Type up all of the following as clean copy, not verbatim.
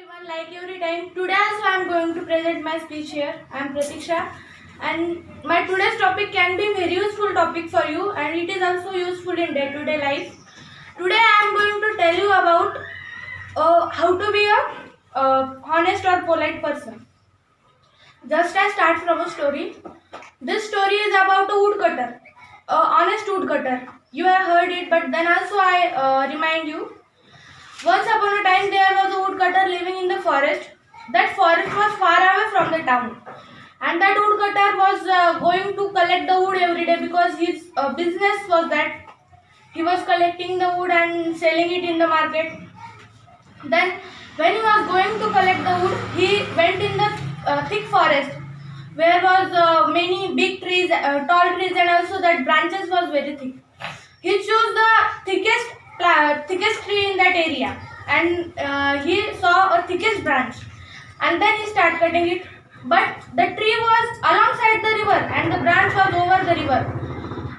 everyone, like every time. Today also I am going to present my speech here. I am Pratiksha and my today's topic can be very useful topic for you and it is also useful in day-to-day life. Today I am going to tell you about how to be a honest or polite person. Just I start from a story. This story is about a woodcutter, a honest woodcutter. You have heard it, but then also I remind you. Once upon a time, there was a woodcutter living in the forest. That forest was far away from the town, and that woodcutter was going to collect the wood every day because his business was that he was collecting the wood and selling it in the market. Then, when he was going to collect the wood, he went in the thick forest where was many big trees, tall trees, and also that branches was very thick. He chose the thickest tree in that area, and he saw a thickest branch, and then he started cutting it. But the tree was alongside the river, and the branch was over the river.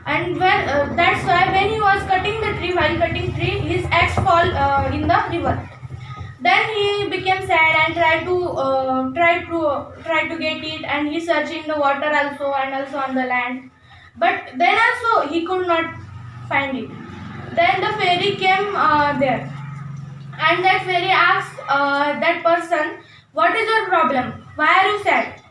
And that's why when he was cutting the tree, while cutting tree, his axe fall in the river. Then he became sad and try to get it, and he searched in the water also and also on the land. But then also he could not find it. Then the fairy came there, and that fairy asked that person, "What is your problem? Why are you sad?"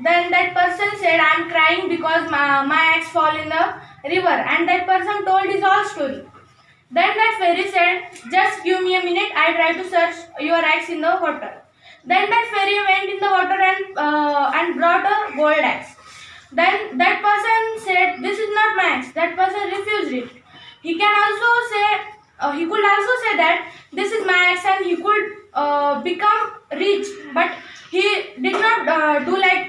Then that person said, "I am crying because my axe fall in the river." And that person told his whole story. Then that fairy said, "Just give me a minute, I try to search your axe in the water." Then that fairy went in the water and brought a gold axe. Then that person said, "This is not my axe." That person refused it. He could also say that this is my axe, and he could become rich, but he did not do like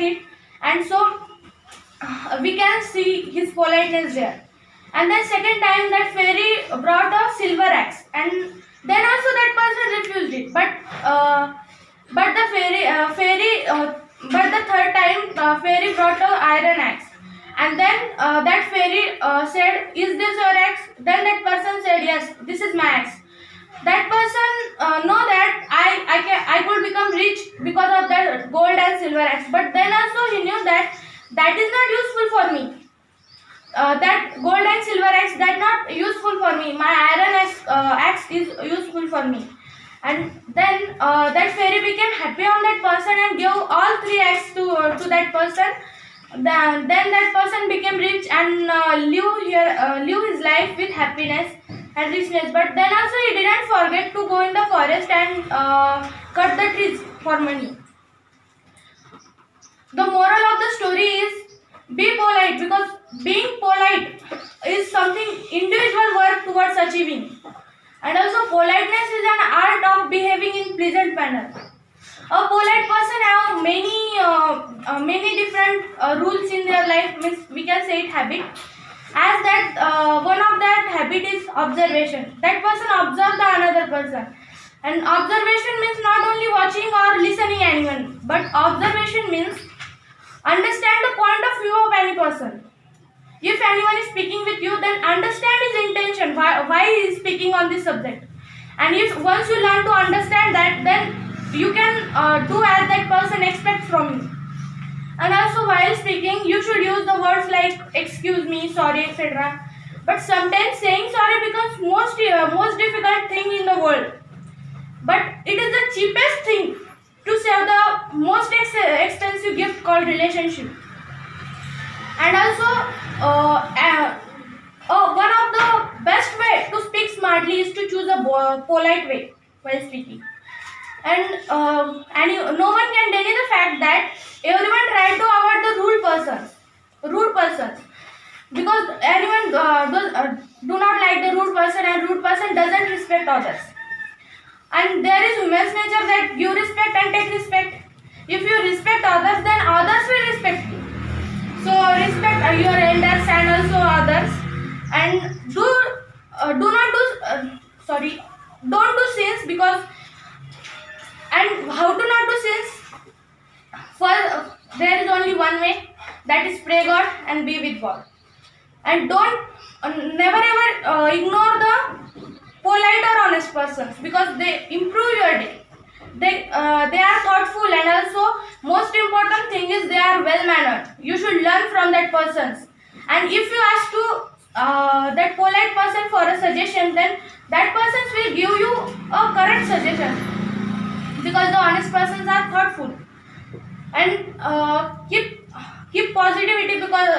it, and so we can see his politeness there. And then second time that fairy brought a silver axe, and then also that person refused it. But the third time fairy brought a iron axe, and then that fairy said, "Is this your axe?" Then that person said, "Yes, this is my axe." That person know that I could become rich because of that gold and silver axe, but then also he knew that that is not useful for me. That gold and silver axe, that not useful for me. My iron axe is useful for me. And then that fairy became happy on that person and gave all three axes to that person. Then that person became rich and live his life with happiness and richness. But then also he didn't forget to go in the forest and cut the trees for money. The moral of the story is, be polite, because being polite is something individual work towards achieving. And also politeness is an art of behaving in pleasant manner. A polite person have many different rules in their life, means we can say it habit. As that one of that habit is observation. That person observe the another person. And observation means not only watching or listening anyone, but observation means understand the point of view of any person. If anyone is speaking with you, then understand his intention, why he is speaking on this subject. And if once you learn to understand that, then you can do as that person expects from you. And also while speaking, you should use the words like excuse me, sorry, etc. But sometimes saying sorry becomes most difficult thing in the world. But it is the cheapest thing to save the most expensive gift called relationship. And also one of the best way to speak smartly is to choose a polite way while speaking. And no one can deny the fact that everyone try to avoid the rude persons, because everyone do not like the rude person, and rude person doesn't respect others. And there is human's nature that give respect and take respect. If you respect others, then others will respect you. So respect your elders and also others, and don't do sins, because and how to not do sins? For there is only one way, that is pray God and be with God. And don't never ever ignore the polite or honest persons because they improve your day. They are thoughtful, and also most important thing is they are well mannered. You should learn from that persons. And if you ask to that polite person for a suggestion, then that persons will give you a correct suggestion because the honest persons are thoughtful. And keep positivity because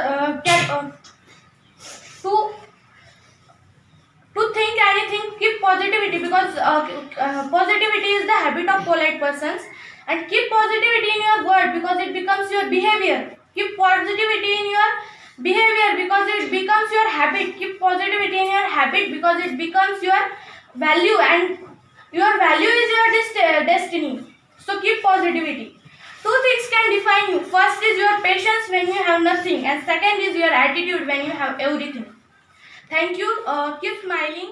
to think anything, keep positivity because positivity is the habit of polite persons. And keep positivity in your word because it becomes your behavior. Keep positivity in your behavior because it becomes your habit. Keep positivity in your habit because it becomes your value, and your value is your destiny. So keep positivity. Two things can define you. First is your patience when you have nothing, and second is your attitude when you have everything. Thank you. Keep smiling.